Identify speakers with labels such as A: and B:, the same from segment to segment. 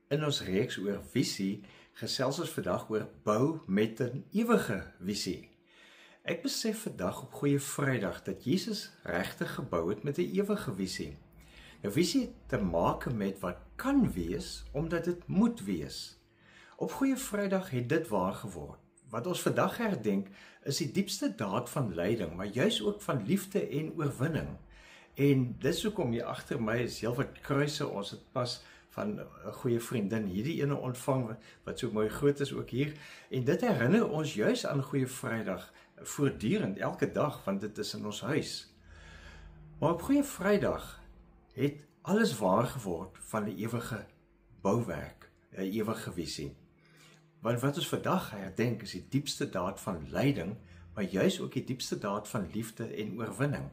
A: In ons reeks oor visie gesels ons vandag oor bou met 'n ewige visie. Ek besef vandag op Goeie Vrydag dat Jesus regtig gebou het met 'n ewige visie. 'n Visie het te maak met wat kan wees omdat dit moet wees. Op Goeie Vrydag het dit waar geword. Wat ons vandag herdenk is die diepste daad van lyding, maar juis ook van liefde en oorwinning. En dis hoekom hier agter my is heelwat kruise. Ons het pas van 'n goeie vriendin hierdie ene ontvang wat so mooi groot is ook hier. En dit herinner ons juis aan Goeie Vrydag voortdurend elke dag, want dit is in ons huis. Maar op Goeie Vrydag het alles waar geword van 'n ewige bouwerk, 'n ewige visie. Want wat ons vandag herdenk is die diepste daad van lyding, maar juis ook die diepste daad van liefde en oorwinning.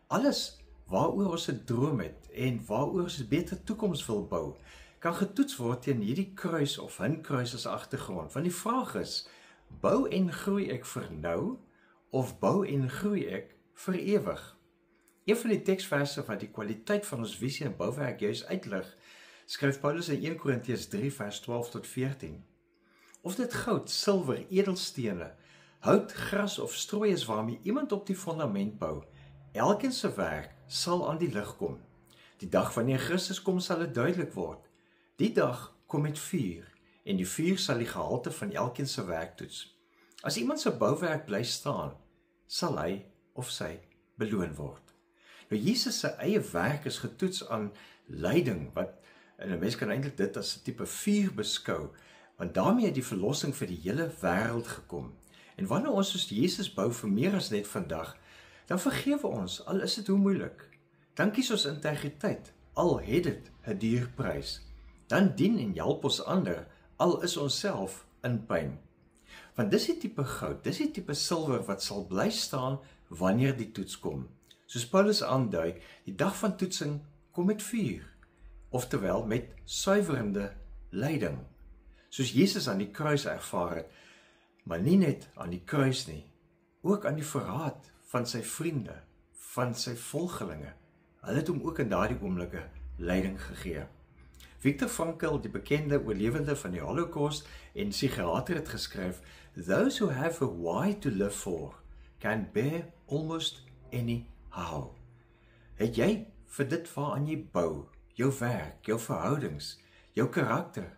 A: Alles waaroor ons 'n droom het en waaroor ons 'n beter toekoms wil bou, kan getoets word teen hierdie kruis of 'n kruis as agtergrond. Want die vraag is, bou en groei ek vir nou of bou en groei ek vir ewig? Een van die teksverse wat die kwaliteit van ons visie en bouwerk juis uitlig, skryf Paulus in 1 Korintiërs 3 vers 12 tot 14. Of dit goud, silwer, edelstene, hout, gras of strooi is waarmee iemand op die fundament bou, elkeen se werk sal aan die lig kom. Die dag wanneer Christus kom sal dit duidelik word. Die dag kom met vuur, en die vuur sal die gehalte van elkeen se werk toets. As iemand se bouwerk bly staan, sal hy of sy beloon word. Nou Jesus se eie werk is getoets aan lyding, en 'n mens kan eintlik dit as 'n tipe vuur beskou, want daarmee het die verlossing vir die hele wêreld gekom. En wanneer ons soos Jesus bou vir meer as net vandag, dan vergewe ons, al is dit hoe moeilik. Dan kies ons integriteit, al het dit 'n duur prys. Dan dien en help ons ander, al is ons self in pyn. Want dis die tipe goud, dis die tipe silwer wat sal bly staan wanneer die toets kom. Soos Paulus aandui, die dag van toetsing kom met vuur, oftewel met suiwerende lyding. Soos Jesus aan die kruis ervaar het, maar nie net aan die kruis nie, ook aan die verraad van sy vriende, van sy volgelinge. Hulle het hom ook in daardie oomblikke lyding gegee. Viktor Frankl, die bekende oorlewende van die Holocaust en psigiater, het geskryf, "Those who have a why to live for can bear almost any how." Het jy vir dit waaraan jy bou, jou werk, jou verhoudings, jou karakter,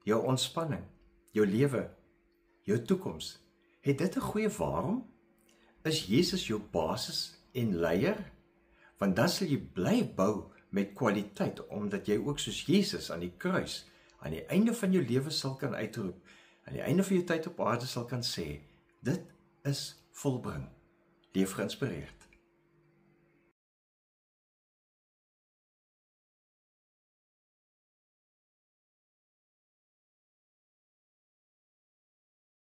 A: jou ontspanning, jou lewe, jou toekoms, het dit 'n goeie waarom? Is Jesus jou basis en leier? Want dan sal jy bly bou met kwaliteit, omdat jy ook soos Jesus aan die kruis, aan die einde van jou lewe sal kan uitroep, aan die einde van jou tyd op aarde sal kan sê, dit is volbring. Leef geïnspireerd.